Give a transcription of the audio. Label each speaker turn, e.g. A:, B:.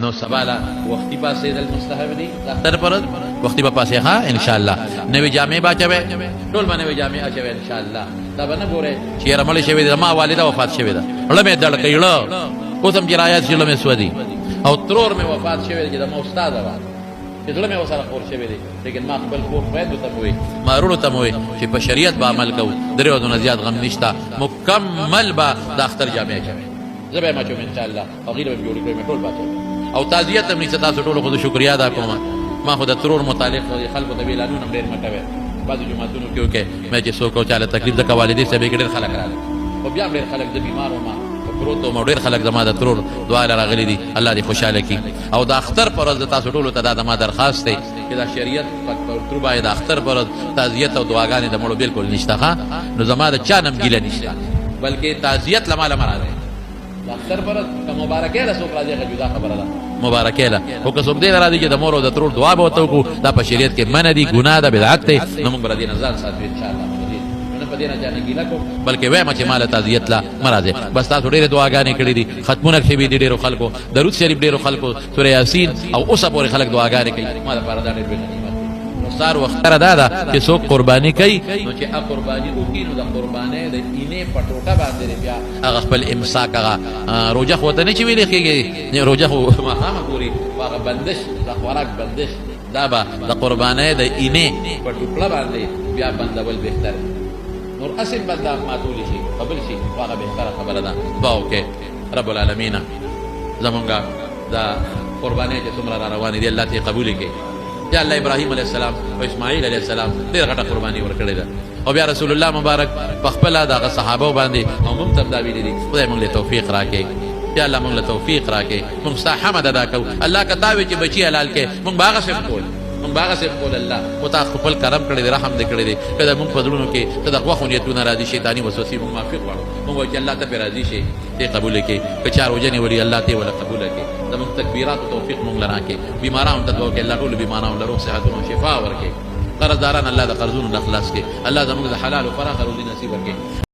A: نو سبالا وختي پاسې د مستحب دي اختر پر وختي په پاسې ها ان شاء الله نوې جامې باچوي ټول باندې جامې اچوي ان شاء الله دا باندې ګوره چې رمل شوی د ما والده وفات شوی دا لمه دړ کيړه اوسم چې رايات چې لمه سودي او ترور مې وفات شوی چې د مو استاد و چې لمه وسره خور شوی دي لیکن ما خپل کور فائد ته موي مارونو ته موي چې په شریعت به عمل کو درو د زیات غم نشتا مکمل با د اختر جامې اچوي زبې ما چوم ان شاء الله او غیر به جوړ کړم ټول باچو او تعزیت هم نشته تاسو ټول خو شکریا ادا کوم ما خو د ترور متعلق خلکو د ویلانو ډېر مټوي بعض جمعتونو کې وکي مې چې څوک چاله تکلیف د والدې سره ډېر خلک راغلي او بیا ډېر خلک د بیمار او ما پروت او ډېر خلک د ما د ترور دعا راغلي دي الله دې خوشاله کړي او د اختر پر ورځ تاسو ټول ته د ما درخواست دی چې د شریعت په تر باندې د اختر پر ورځ تعزیت او دعاګانې د مړو بالکل نشته ها نو زما د چا نم ګیله نشته بلکې تعزیت لمال مراد اختر پر مبارکه له څوک راځي جدا خبره ده مبارکه له او که څوک دې راځي چې د مور او د ترور دعا به وته کو دا په شریعت کې منع دي ګناه ده بدعت ده نو موږ بر دې نظر ساتو ان شاء الله نه په دې نه ځان ګیلا کو بلکې وای ما چې مال تعزیت لا مرزه بس تاسو ډېر دعاګانې کړې دي ختمونه کې دي ډېر خلکو درود شریف ډېر خلکو سورہ یاسین او اوسه پورې خلک دعاګانې کوي ما لپاره دا ډېر غنیمت سار وخت را دا چې څوک قرباني کوي نو چې ا قرباني وکړي نو د قرباني د اینې پټوټه باندې بیا هغه خپل امساک هغه روزه خو ته نه چې ویلې کېږي روزه خو ما ګوري هغه بندش د خوراک بندش دا به د قرباني د اینې پټوټه باندې بیا بندول بهتر نور اصل بندا ماتول شي قبل شي هغه بهتره خبره ده دعا وکړه رب العالمین زمونږه دا قرباني چې څومره روانې دي الله ته قبول کړي یا الله ابراهیم علیه السلام او اسماعیل علیه السلام ډېر غټه قرباني ورکړې ده او بیا رسول الله مبارک په خپل دغه صحابه باندې او موږ ته دا ویلي دي خدای موږ له توفیق راکړي یا الله موږ له توفیق راکړي موږ ستا حمد ادا کوو الله کتاوي چې بچي حلال کې موږ باغ سم کول موږ باغ سم کول الله او تا خپل کرم کړی دی رحم دې کړی دی کله موږ په زړونو کې ته د غوښو نیتونه راځي شیطانی وسوسې موږ معافي غواړو موږ چې الله ته راضي شي دې قبول کړي که چار وجنې وړي الله ته ولا قبول کړي زموږ تکبیرات او توفیق موږ لرا کې بیمارانو ته دعا کې الله ټول بیمارانو له روغ صحت او شفا ورکړي قرضداران الله د قرضونو اخلاص کې الله زموږ د حلال او فراغ روزي نصیب ورکړي